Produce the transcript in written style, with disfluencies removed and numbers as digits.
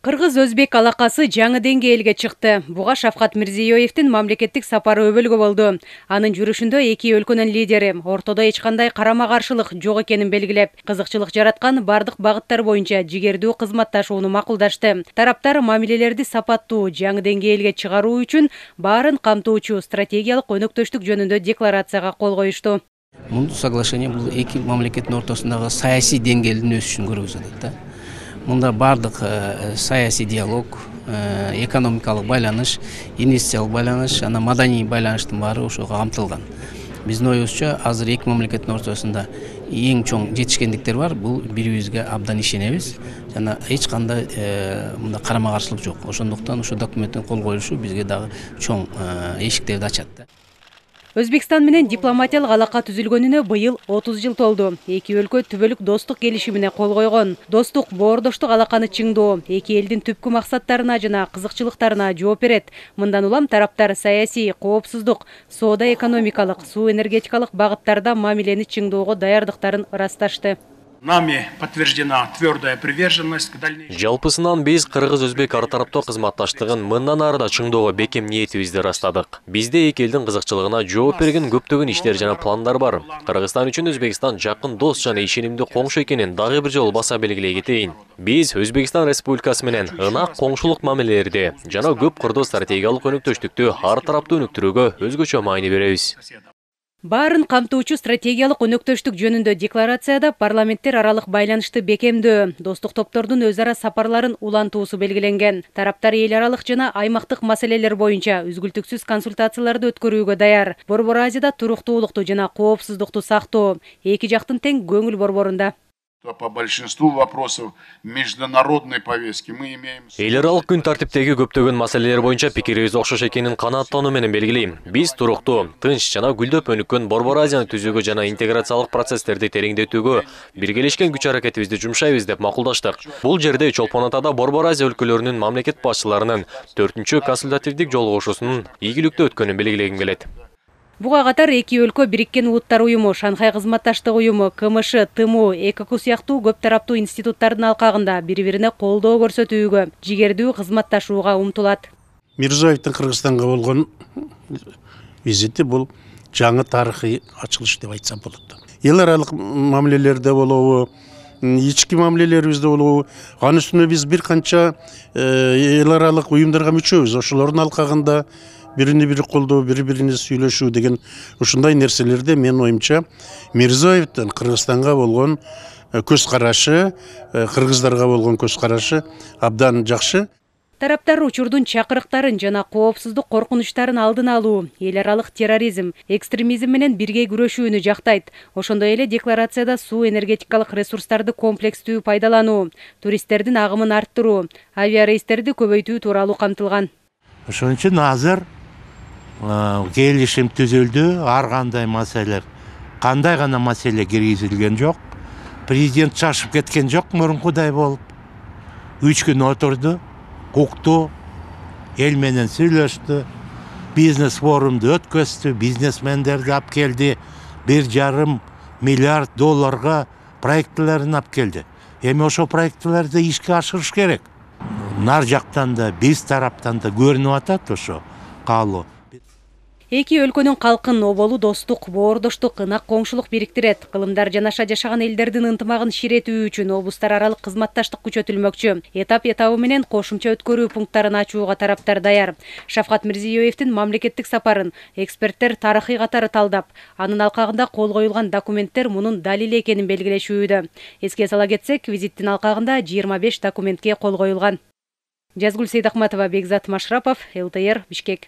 Кыргыз-өзбек алакасы жаңы деңгээлге чыкты. Буга Шавкат Мирзиёевдин мамлекеттик сапары өбөлгө болду. Анын жүрүшүндө эки өлкөнүн лидери ортодо эч кандай карама-каршылык жок экенин белгилеп, кызыкчылык жараткан бардык багыттар боюнча жигердүү кызматташууну макулдашты. Тараптар мамилелерди сапаттуу жаңы деңгээлге чыгаруу үчүн баарын камтуучу стратегиялык өнөктөштүк жөнүндө декларацияга кол коюшту. Бул соглашение бул эки мамлекеттин ортосундагы саясий деңгээлдин өсүшүн көрсөтөт да. Мында бардык саясий диалог, экономикалык байланыш, инвестициялык байланыш, жана маданий байланыштын баары ошого камтылган. Биздин оюбузча азыр эки мамлекеттин ортосунда эң чоң жетишкендиктер бар. Бул бири-бирибизге абдан ишенебиз жана эч кандай мында карама-каршылык жок. Ошондуктан ушул документтин кол коюлушу бизге дагы чоң эшиктерди ачат. Өзбекстан менен дипломатиялык алака түзүлгөнүнө быйыл 30 жыл толду. Эки өлкө түбөлүк достук келишимине кол койгон. Достук, боордоштук алаканы чыңдоо эки элдин түпкү максаттарына жана кызыкчылыктарына жооп берет. Мындан улам тараптар саясий, коопсуздук, соода-экономикалык, суу энергетикалык багыттарда мамилени чыңдоого даярдыктарын ырасташты. Нами подтверждена твердая приверженность к дальнейшему. Жалпысынан биз Кыргыз-Өзбек ар тараптуу кызматташтыгын мындан ары да чыңдоого бекем ниетибизди ырастадык. Бизде эки элдин кызыкчылыгына жооп берген көптөгөн иштер жана пландар бар. Кыргызстан үчүн Өзбекстан жакын дос жана ишенимдүү коңшу экенин дагы бир жолу баса белгилей кетейин. Биз Өзбекстан Республикасы менен ынак коңшулук мамилелерди жана көп кырдуу стратегиялык өнөктөштүктү ар тараптуу өнүктүрүүгө өзгөчө маани беребиз. Баарын камтуучу стратегиялык өнөктөштүк жөнүндө декларацияда парламенттер аралык байланышты бекемдөө, достук топтордун өз ара сапарларын улантуусу белгиленген. Тараптар эл аралык жана аймактык маселелер боюнча үзгүлтүксүз консультацияларды өткөрүүгө даяр. Борбор Азияда туруктуулукту жана коопсуздукту сактоо эки жактын тең көңүл борборунда. По большинству вопросов международной повестки мы имеем... Эл аралык күн тартиптеги көптөгөн маселелер боюнча пикирибиз окшош экенин канааттануу менен белгилейм. Биз туруктуу, тынч жана гүлдөп өнүккөн Борбор Азияны түзүүгө жана интеграциялык процесстерди тереңдетүүгө биргелешкен күч аракетибизди жумшайбыз деп макулдаштык. Бул жерде чолпон атада Борбор Азия өлкөлөрүнүн мамлекет башчыларынын 4-чү консультативдик жолугушуусунун ийгиликтүү өткөнүн белгилегим келет. Буга катар эки өлкө Бириккен Улуттар уюму, Шанхай кызматташтык уюму, КМШ, ТМУ, ЭККУ сыяктуу көп тараптуу институттардын алкагында бири-бирине колдоо көрсөтүүгө, жигердүү кызматташууга умтулат. Мирзиёевдин Кыргызстанга болгон визити бул жаңы тарыхый ачылыш деп айтсам болот. Эл аралык мамилелерде болобу, ички мамилелерибизде болобу, анын үстүнө биз бир канча эл аралык уюмдарга мүчөбүз. Ошолордун алкагында бири-бири колдоо, бири-бирине сүйлөшүү деген ушундай нерселерде мен оюмча Мирзиёевдин Кыргызстанга болгон көз карашы, кыргыздарга болгон көз карашы абдан жакшы. Тараптар учурдун чакырыктарын жана коопсуздук коркунучтарын алдын алуу, эл аралык терроризм, экстремизм менен бирге күрөшүүнү жактайт. Ошондой эле декларацияда суу энергетикалык ресурстарды комплекстүү пайдалануу, туристтердин агымын арттыруу, авиарейстерди көбөйтүү тууралуу камтылган. Ошон үчүн азыр келишим түзүлдү, ар кандай маселе, кандай гана маселе киргизилген жок. Президент шашып кеткен жок мурункудай болуп. 3 күн отурду, укту, эл менен сүйлөштү, бизнес форумду өткөздү, бизнесмендерди алып келди, 1,5 миллиард долларга проектлерин алып келди. Эми ошо проектлерди ишке ашырыш керек. Нар жактан да, биз тараптан да көрүнүп атат ошо каалоо. Эки өлкөнүн калкын оболу достук, боордоштук, ынак коңшулук бириктирет. Кылымдар жанаша жашаган элдердин ынтымагын ширетүү үчүн облустар аралык кызматташтык күчөтүлмөкчү. Этап-этабы менен кошумча өткөрүү пункттарын ачууга тараптар даяр. Шавкат Мирзиёевдин мамлекеттик сапарын эксперттер тарыхый катары талдап, анын алкагында кол коюлган документтер мунун далили экенин белгилешүүдө. Эске сала кетсек, визиттин алкагында 25 документке кол коюлган. Жазгүл Сейдахматова, Бекзат Машрапов, ЛТР, Бишкек.